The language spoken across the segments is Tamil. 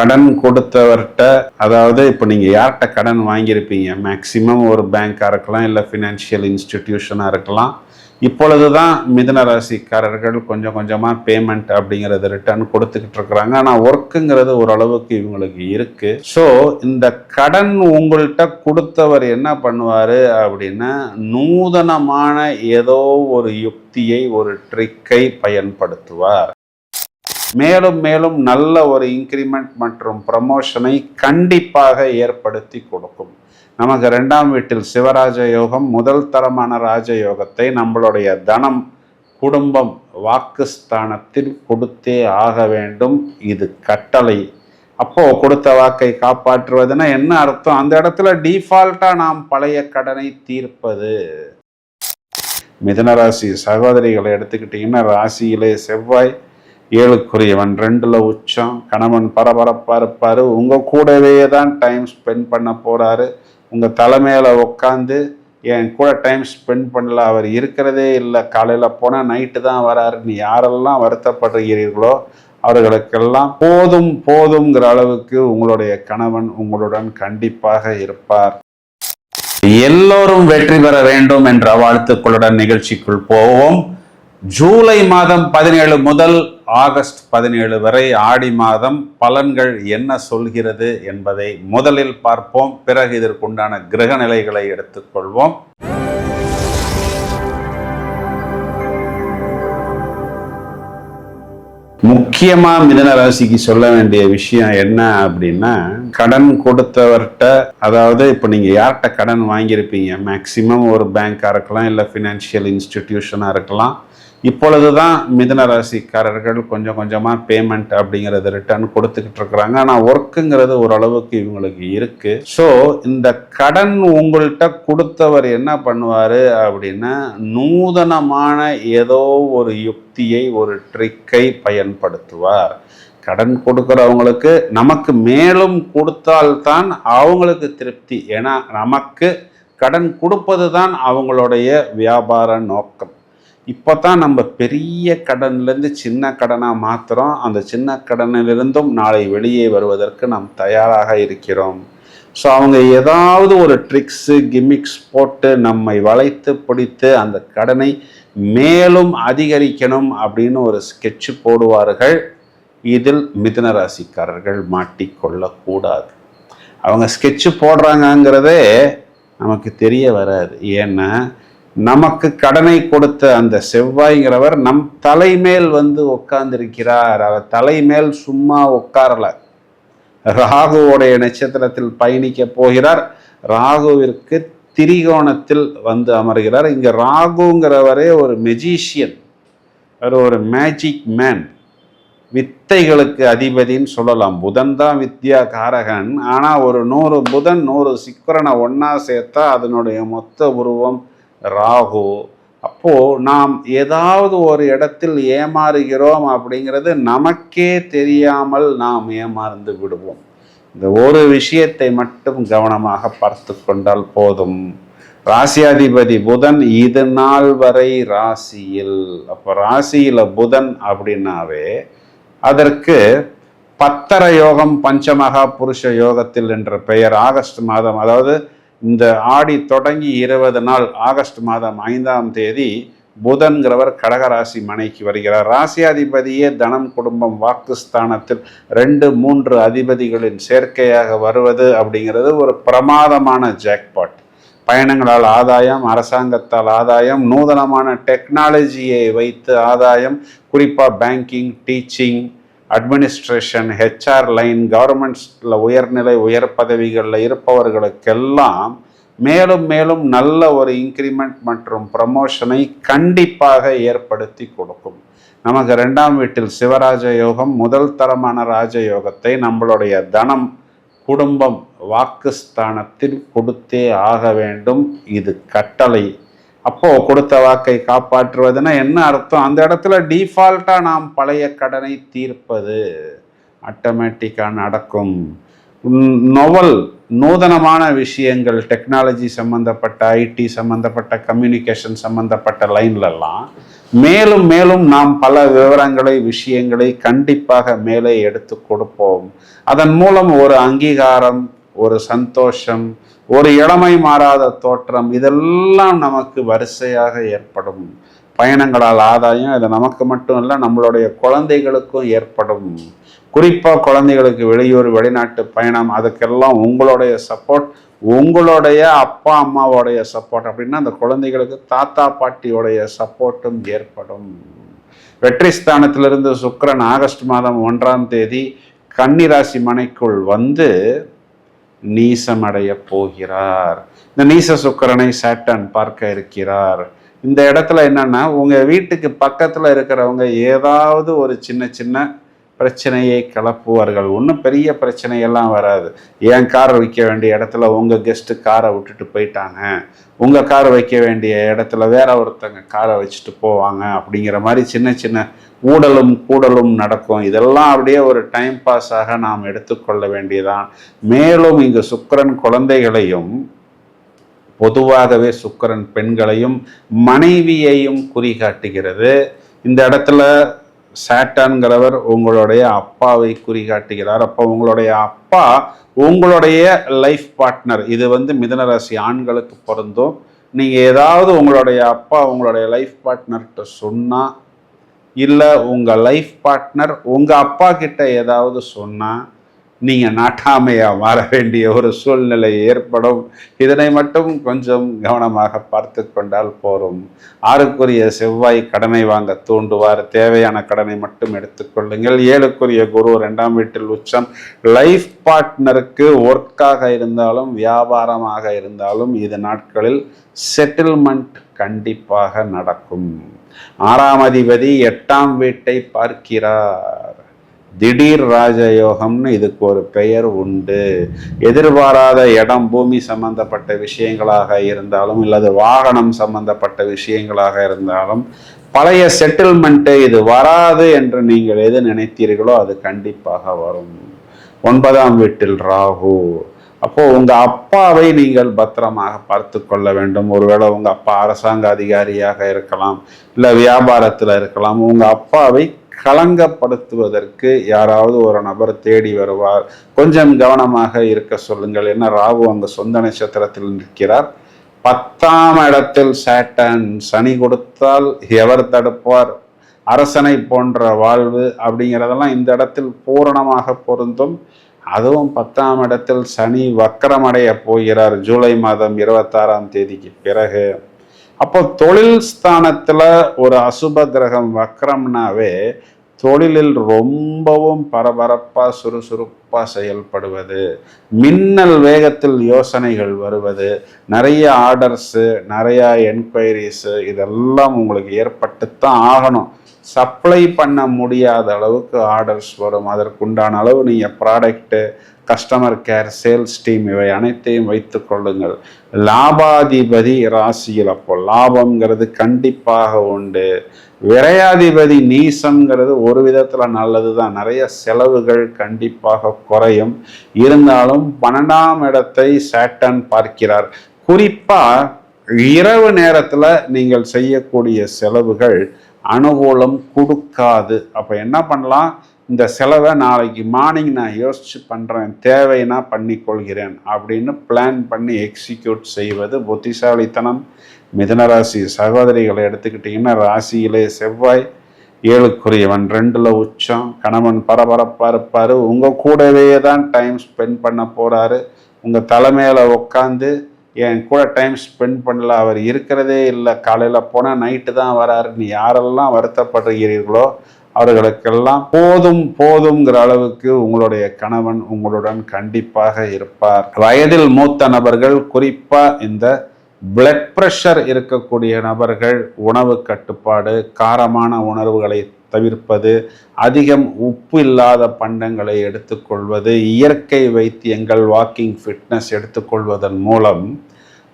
கடன் கொடுத்தவர்கிட்ட, அதாவது இப்போ நீங்கள் யார்கிட்ட கடன் வாங்கியிருப்பீங்க, மேக்சிமம் ஒரு பேங்காக இருக்கலாம், இல்லை ஃபினான்ஷியல் இன்ஸ்டிடியூஷனாக இருக்கலாம். இப்பொழுது தான் மிதுன ராசிக்காரர்கள் கொஞ்சம் கொஞ்சமாக பேமெண்ட் அப்படிங்கிறது ரிட்டர்ன் கொடுத்துக்கிட்டு இருக்கிறாங்க. ஆனால் ஒர்க்குங்கிறது ஓரளவுக்கு இவங்களுக்கு இருக்கு. ஸோ இந்த கடன் உங்கள்கிட்ட கொடுத்தவர் என்ன பண்ணுவார் அப்படின்னா, நூதனமான ஏதோ ஒரு யுக்தியை, ஒரு ட்ரிக்கை பயன்படுத்துவார். மேலும் மேலும் நல்ல ஒரு இன்க்ரிமெண்ட் மற்றும் ப்ரமோஷனை கண்டிப்பாக ஏற்படுத்தி கொடுக்கும். நமக்கு 2ஆம் வீட்டில் சிவராஜ யோகம், முதல் தரமான ராஜயோகத்தை நம்மளுடைய தனம், குடும்பம், வாக்குஸ்தானத்தில் கொடுத்தே ஆக வேண்டும். இது கட்டளை. அப்போ கொடுத்த வாக்கை காப்பாற்றுவதுன்னா என்ன அர்த்தம்? அந்த இடத்துல டிஃபால்ட்டா நாம் பழைய கடனை தீர்ப்பது. மிதுனராசி சகோதரிகளை எடுத்துக்கிட்டிங்கன்னா, ராசியிலே செவ்வாய் 7க்குரியவன், 2ல் உச்சம். கணவன் பரபரப்பாக இருப்பார். உங்கள் கூடவே தான் டைம் ஸ்பெண்ட் பண்ண போகிறாரு. உங்கள் தலைமையில் உட்காந்து என் கூட டைம் ஸ்பெண்ட் பண்ணல, அவர் இருக்கிறதே இல்லை, காலையில் போனால் நைட்டு தான் வராருன்னு யாரெல்லாம் வருத்தப்படுகிறீர்களோ அவர்களுக்கெல்லாம் போதும் போதுங்கிற அளவுக்கு உங்களுடைய கணவன் உங்களுடன் கண்டிப்பாக இருப்பார். எல்லோரும் வெற்றி பெற வேண்டும் என்ற வாழ்த்துக்களுடன் நிகழ்ச்சிக்குள் போவோம். ஜூலை மாதம் 17 முதல் ஆகஸ்ட் 17 வரை ஆடி மாதம் பலன்கள் என்ன சொல்கிறது என்பதை முதலில் பார்ப்போம். பிறகு இதற்குண்டான கிரக நிலைகளை எடுத்துக்கொள்வோம். முக்கியமா மிதுன ராசிக்கு சொல்ல வேண்டிய விஷயம் என்ன அப்படின்னா, கடன் கொடுத்தவர்கிட்ட, அதாவது இப்போ நீங்க யார்கிட்ட கடன் வாங்கியிருப்பீங்க, மேக்சிமம் ஒரு பேங்காக இருக்கலாம், இல்லை ஃபினான்ஷியல் இன்ஸ்டிடியூஷனாக இருக்கலாம். இப்பொழுதுதான் மிதுன ராசிக்காரர்கள் கொஞ்சம் கொஞ்சமாக பேமெண்ட் அப்படிங்கிறது ரிட்டர்ன் கொடுத்துக்கிட்டு இருக்கிறாங்க. ஆனால் ஒர்க்குங்கிறது ஓரளவுக்கு இவங்களுக்கு இருக்கு. ஸோ இந்த கடன் உங்கள்கிட்ட கொடுத்தவர் என்ன பண்ணுவார் அப்படின்னா, நூதனமான ஏதோ ஒரு யுக்தியை, ஒரு ட்ரிக்கை பயன்படுத்துவார். கடன் கொடுக்குறவங்களுக்கு நமக்கு மேலும் கொடுத்தால்தான் அவங்களுக்கு திருப்தி. ஏன்னா நமக்கு கடன் கொடுப்பது தான் அவங்களுடைய வியாபார நோக்கம். இப்போ தான் நம்ம பெரிய கடன்லேருந்து சின்ன கடனாக மாற்றுறோம். அந்த சின்ன கடனிலிருந்தும் நாளை வெளியே வருவதற்கு நாம் தயாராக இருக்கிறோம். ஸோ அவங்க ஏதாவது ஒரு ட்ரிக்ஸு, கிமிக்ஸ் போட்டு நம்மை வளைத்து பிடித்து அந்த கடனை மேலும் அதிகரிக்கணும் அப்படின்னு ஒரு ஸ்கெட்சு போடுவார்கள். இதில் மிதுன ராசிக்காரர்கள் மாட்டிக்கொள்ளக்கூடாது. அவங்க ஸ்கெட்சு போடுறாங்கங்கிறதே நமக்கு தெரிய வராது. ஏன்னா நமக்கு கடனை கொடுத்த அந்த செவ்வாய்ங்கிறவர் நம் தலைமேல் வந்து உட்கார்ந்திருக்கிறார். அவர் தலைமேல் சும்மா உட்காரல. ராகுவோடைய நட்சத்திரத்தில் பயணிக்க போகிறார். ராகுவிற்கு திரிகோணத்தில் வந்து அமர்கிறார். இங்க ராகுங்கிறவரே ஒரு மெஜிஷியன், ஒரு மேஜிக் மேன், வித்தைகளுக்கு அதிபதின்னு சொல்லலாம். புதன் தான் வித்யா காரகன். ஆனா ஒரு 100 புதன் 100 சுக்கிரனை ஒன்னா சேர்த்தா அதனுடைய மொத்த உருவம் ராகு. அப்போ நாம் ஏதாவது ஒரு இடத்தில் ஏமாறுகிறோம் அப்படிங்கிறது நமக்கே தெரியாமல் நாம் ஏமாந்து விடுவோம். இந்த ஒரு விஷயத்தை மட்டும் கவனமாக பார்த்து கொண்டால் போதும். ராசியாதிபதி புதன் இது நாள் வரை ராசியில். அப்போ ராசியில புதன் அப்படின்னாவே அதற்கு பத்தர யோகம், பஞ்சமகா புருஷ யோகத்தில் என்ற பெயர். ஆகஸ்ட் மாதம், அதாவது இந்த ஆடி தொடங்கி 20 நாள், ஆகஸ்ட் மாதம் 5ஆம் தேதி புதன்கிறவர் கடகராசி மனைக்கு வருகிறார். ராசியாதிபதியே தனம், குடும்பம், வாக்குஸ்தானத்தில் 2, 3 அதிபதிகளின் சேர்க்கையாக வருவது அப்படிங்கிறது ஒரு பிரமாதமான ஜாக்பாட். பயணங்களால் ஆதாயம், அரசாங்கத்தால் ஆதாயம், நூதனமான டெக்னாலஜியை வைத்து ஆதாயம், குறிப்பாக banking, teaching, administration, HR line, கவர்மெண்ட்ஸில் உயர்நிலை உயர் பதவிகளில் இருப்பவர்களுக்கெல்லாம் மேலும் மேலும் நல்ல ஒரு இன்க்ரிமெண்ட் மற்றும் ப்ரமோஷனை கண்டிப்பாக ஏற்படுத்தி கொடுக்கும். நமக்கு 2ஆம் வீட்டில் சிவராஜ யோகம், முதல் தரமான ராஜயோகத்தை நம்மளுடைய தனம், குடும்பம், வாக்குஸ்தானத்தில் கொடுத்தே ஆக வேண்டும். இது கட்டளை. அப்போ கொடுத்த வாக்கை காப்பாற்றுவதுன்னா என்ன அர்த்தம்? அந்த இடத்துல டிஃபால்ட்டா நாம் பழைய கடனை தீர்ப்பது ஆட்டோமேட்டிக்காக நடக்கும். நூதனமான விஷயங்கள், டெக்னாலஜி சம்மந்தப்பட்ட, ஐடி சம்மந்தப்பட்ட, கம்யூனிகேஷன் சம்மந்தப்பட்ட லைன்லலாம் மேலும் மேலும் நாம் பல விவரங்களை, விஷயங்களை கண்டிப்பாக மேலே எடுத்து கொடுப்போம். அதன் மூலம் ஒரு அங்கீகாரம், ஒரு சந்தோஷம், ஒரு இளமை மாறாத தோற்றம், இதெல்லாம் நமக்கு வரிசையாக ஏற்படும். பயணங்களால் ஆதாயம் இது நமக்கு மட்டும் இல்லை, நம்மளுடைய குழந்தைகளுக்கும் ஏற்படும். குறிப்பாக குழந்தைகளுக்கு வெளியூர், வெளிநாட்டு பயணம், அதுக்கெல்லாம் உங்களுடைய சப்போர்ட், உங்களுடைய அப்பா அம்மாவோடைய சப்போர்ட், அப்படின்னா அந்த குழந்தைகளுக்கு தாத்தா பாட்டியோடைய சப்போர்ட்டும் ஏற்படும். வெற்றி ஸ்தானத்திலிருந்து சுக்கிரன் ஆகஸ்ட் மாதம் 1ஆம் தேதி கன்னிராசி மனைக்குள் வந்து நீசமடைய போகிறார். இந்த நீச சுக்கிரனை சாட்டர்ன் பார்க்க இருக்கிறார். இந்த இடத்துல என்னன்னா, உங்க வீட்டுக்கு பக்கத்துல இருக்கிறவங்க ஏதாவது ஒரு சின்ன சின்ன பிரச்சனையை கிளப்புவார்கள். ஒன்றும் பெரிய பிரச்சனையெல்லாம் வராது. என் கார் வைக்க வேண்டிய இடத்துல உங்கள் கெஸ்ட்டு காரை விட்டுட்டு போயிட்டாங்க, உங்கள் கார் வைக்க வேண்டிய இடத்துல வேற ஒருத்தங்க காரை வச்சுட்டு போவாங்க, அப்படிங்கிற மாதிரி சின்ன சின்ன ஊடலும் கூடலும் நடக்கும். இதெல்லாம் அப்படியே ஒரு டைம் பாஸாக நாம் எடுத்துக்கொள்ள வேண்டியதான். மேலும் இங்கு சுக்கிரன் குழந்தைகளையும், பொதுவாகவே சுக்கிரன் பெண்களையும் மனைவியையும் குறிகாட்டுகிறது. இந்த இடத்துல சாட்டர்ன்கிறவர் உங்களுடைய அப்பாவை குறிகாட்டுகிறார். அப்போ உங்களுடைய அப்பா உங்களுடைய லைஃப் பார்ட்னர். இது மிதுன ராசி ஆண்களுக்கு பொருந்தும். நீங்கள் ஏதாவது உங்களுடைய அப்பா உங்களுடைய லைஃப் பார்ட்னர்கிட்ட சொன்னால், இல்லை உங்கள் லைஃப் பார்ட்னர் உங்கள் அப்பா கிட்ட ஏதாவது சொன்னால், நீங்கள் நாட்டாமையாக மாற வேண்டிய ஒரு சூழ்நிலை ஏற்படும். இதனை மட்டும் கொஞ்சம் கவனமாக பார்த்து கொண்டால் போரும். 6க்குரிய செவ்வாய் கடனை வாங்க தூண்டுவார். தேவையான கடனை மட்டும் எடுத்துக்கொள்ளுங்கள். 7க்குரிய குரு 2ஆம் வீட்டில் உச்சம். லைஃப் பார்ட்னருக்கு ஒர்க்காக இருந்தாலும் வியாபாரமாக இருந்தாலும் இது நாட்களில் செட்டில்மெண்ட் கண்டிப்பாக நடக்கும். 6ஆம் அதிபதி 8ஆம் வீட்டை பார்க்கிறார். திடீர் ராஜயோகம்னு இதுக்கு ஒரு பெயர் உண்டு. எதிர்பாராத இடம், பூமி சம்பந்தப்பட்ட விஷயங்களாக இருந்தாலும், இல்லது வாகனம் சம்பந்தப்பட்ட விஷயங்களாக இருந்தாலும், பழைய செட்டில்மெண்ட்டு இது வராது என்று நீங்கள் எது நினைத்தீர்களோ அது கண்டிப்பாக வரும். 9ஆம் வீட்டில் ராகு. அப்போ உங்க அப்பாவை நீங்கள் பத்திரமாக பார்த்து கொள்ள வேண்டும். ஒருவேளை உங்க அப்பா அரசாங்க அதிகாரியாக இருக்கலாம், இல்லை வியாபாரத்தில் இருக்கலாம். உங்க அப்பாவை களங்கப்படுத்துவதற்கு யாராவது ஒரு நபர் தேடி வருவார். கொஞ்சம் கவனமாக இருக்க சொல்லுங்கள். என்ன, ராகு அங்கு சொந்த நட்சத்திரத்தில் நிற்கிறார். 10ஆம் இடத்தில் சாட்டர்ன். சனி கொடுத்தால் எவர் தடுப்பார்? அரசனை போன்ற வாழ்வு அப்படிங்கிறதெல்லாம் இந்த இடத்தில் பூரணமாக பொருந்தும். அதுவும் 10ஆம் இடத்தில் சனி வக்கரமடைய போகிறார் ஜூலை மாதம் 26ஆம் தேதிக்கு பிறகு. அப்போ தொழில் ஸ்தானத்துல ஒரு அசுப கிரகம் வக்ரம்னாவே தொழிலில் ரொம்பவும் பரபரப்பா சுறுசுறுப்பா செயல்படுவது, மின்னல் வேகத்தில் யோசனைகள் வருவது, நிறைய ஆர்டர்ஸு, நிறைய என்கொயரிஸு, இதெல்லாம் உங்களுக்கு ஏற்பட்டுத்தான் ஆகணும். சப்ளை பண்ண முடியாத அளவுக்கு ஆர்டர்ஸ் வரும். அதற்குண்டான அளவு நீங்கள் product, customer care, sales team, இவை அனைத்தையும் வைத்து கொள்ளுங்கள். லாபாதிபதி ராசியில், அப்போ லாபம்ங்கிறது கண்டிப்பாக உண்டு. விரையாதிபதி நீசம்ங்கிறது ஒரு விதத்தில் நல்லது தான். நிறைய செலவுகள் கண்டிப்பாக குறையும். இருந்தாலும் 12ஆம் இடத்தை சாட்டர்ன் பார்க்கிறார். குறிப்பாக இரவு நேரத்தில் நீங்கள் செய்யக்கூடிய செலவுகள் அனுகூலம் கொடுக்காது. அப்போ என்ன பண்ணலாம், இந்த செலவை நாளைக்கு மார்னிங் நான் யோசிச்சு பண்ணுறேன், தேவைன்னா பண்ணிக்கொள்கிறேன் அப்படின்னு பிளான் பண்ணி எக்ஸிக்யூட் செய்வது புத்திசாலித்தனம். மிதுனராசி சகோதரிகளை எடுத்துக்கிட்டிங்கன்னா, ராசியிலே செவ்வாய் 7க்குரியவன், 2ல் உச்சம். கணவன் பரபரப்பாக இருப்பார். உங்கள் கூடவே தான் டைம் ஸ்பெண்ட் பண்ண போகிறாரு. உங்கள் தலைமையில் உட்காந்து என் கூட டைம் ஸ்பெண்ட் பண்ணல, அவர் இருக்கிறதே இல்லை, காலையில் போனால் நைட்டு தான் வராருன்னு யாரெல்லாம் வருத்தப்படுகிறீர்களோ அவர்களுக்கெல்லாம் போதும் போதுங்கிற அளவுக்கு உங்களுடைய கணவன் உங்களுடன் கண்டிப்பாக இருப்பார். வயதில் மூத்த நபர்கள், குறிப்பாக இந்த பிளட் ப்ரெஷர் இருக்கக்கூடிய நபர்கள், உணவு கட்டுப்பாடு, காரமான உணர்வுகளை தவிர்ப்பது, அதிகம் உப்பு இல்லாத பண்டங்களை எடுத்துக்கொள்வது, இயற்கை வைத்தியங்கள், வாக்கிங், ஃபிட்னஸ் எடுத்துக்கொள்வதன் மூலம்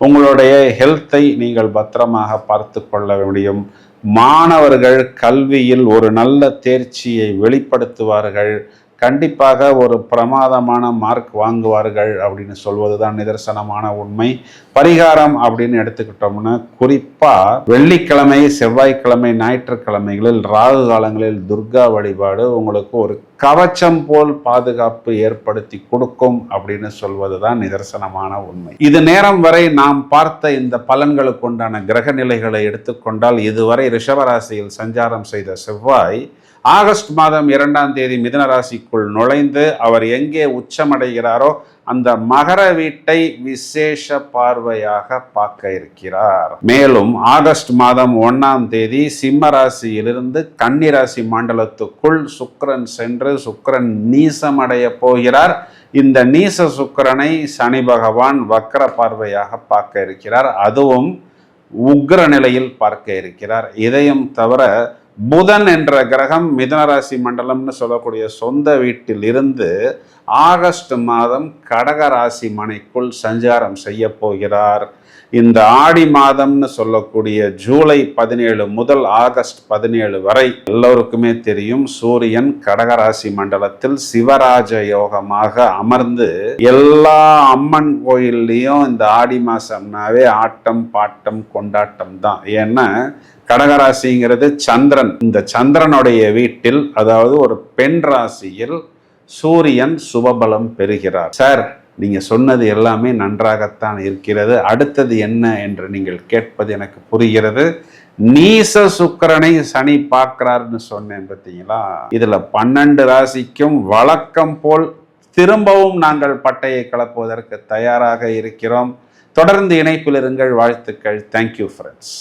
உங்களுடைய ஹெல்த்தை நீங்கள் பத்திரமாக பார்த்து கொள்ள முடியும். மாணவர்கள் கல்வியில் ஒரு நல்ல தேர்ச்சியை வெளிப்படுத்துவார்கள். கண்டிப்பாக ஒரு பிரமாதமான மார்க் வாங்குவார்கள் அப்படின்னு சொல்வதுதான் நிதர்சனமான உண்மை. பரிகாரம் அப்படின்னு எடுத்துக்கிட்டோம்னா, குறிப்பா வெள்ளிக்கிழமை, செவ்வாய்க்கிழமை, ஞாயிற்றுக்கிழமைகளில், ராகு காலங்களில் துர்கா வழிபாடு உங்களுக்கு ஒரு கவச்சம் போல் பாதுகாப்பு ஏற்படுத்தி கொடுக்கும் அப்படின்னு சொல்வதுதான் நிதர்சனமான உண்மை. இது நேரம் வரை நாம் பார்த்த இந்த பலன்களுக்கு உண்டான கிரக நிலைகளை எடுத்துக்கொண்டால், இதுவரை ரிஷபராசியில் சஞ்சாரம் செய்த செவ்வாய் ஆகஸ்ட் மாதம் 2ஆம் தேதி மிதுன ராசிக்குள் நுழைந்து அவர் எங்கே உச்சமடைகிறாரோ அந்த மகர வீட்டை விசேஷ பார்வையாக பார்க்க இருக்கிறார். மேலும் ஆகஸ்ட் மாதம் 1ஆம் தேதி சிம்ம ராசியிலிருந்து கன்னி ராசி மண்டலத்துக்குள் சுக்கிரன் சென்று சுக்கிரன் நீசமடைய போகிறார். இந்த நீச சுக்கிரனை சனி பகவான் வக்ர பார்வையாக பார்க்க இருக்கிறார். அதுவும் உக்ர நிலையில் பார்க்க இருக்கிறார். இதையும் தவிர புதன் என்ற கிரகம் மிதுனராசி மண்டலம்னு சொல்லக்கூடிய சொந்த வீட்டில் இருந்து ஆகஸ்ட் மாதம் கடக ராசி மனைக்குள் சஞ்சாரம் செய்ய போகிறார். இந்த ஆடி மாதம்னு சொல்லக்கூடிய ஜூலை 17 முதல் ஆகஸ்ட் 17 வரை எல்லோருக்குமே தெரியும், சூரியன் கடகராசி மண்டலத்தில் சிவராஜ யோகமாக அமர்ந்து எல்லா அம்மன் கோயில்லையும் இந்த ஆடி மாசம்னாவே ஆட்டம் பாட்டம் கொண்டாட்டம் தான். ஏன்னா கடகராசிங்கிறது சந்திரன். இந்த சந்திரனுடைய வீட்டில், அதாவது ஒரு பெண் ராசியில் சூரியன் சுபபலம் பெறுகிறார். சார், நீங்க சொன்னது எல்லாமே நன்றாகத்தான் இருக்கிறது, அடுத்தது என்ன என்று நீங்கள் கேட்பது எனக்கு புரிகிறது. நீச சுக்கிரனை சனி பார்க்கிறார்னு சொன்னேன் பார்த்தீங்களா? இதுல 12 ராசிக்கும் வழக்கம் போல் திரும்பவும் நாங்கள் பட்டையை கலப்புவதற்கு தயாராக இருக்கிறோம். தொடர்ந்து இணைப்பில் இருங்கள். வாழ்த்துக்கள். Thank you friends.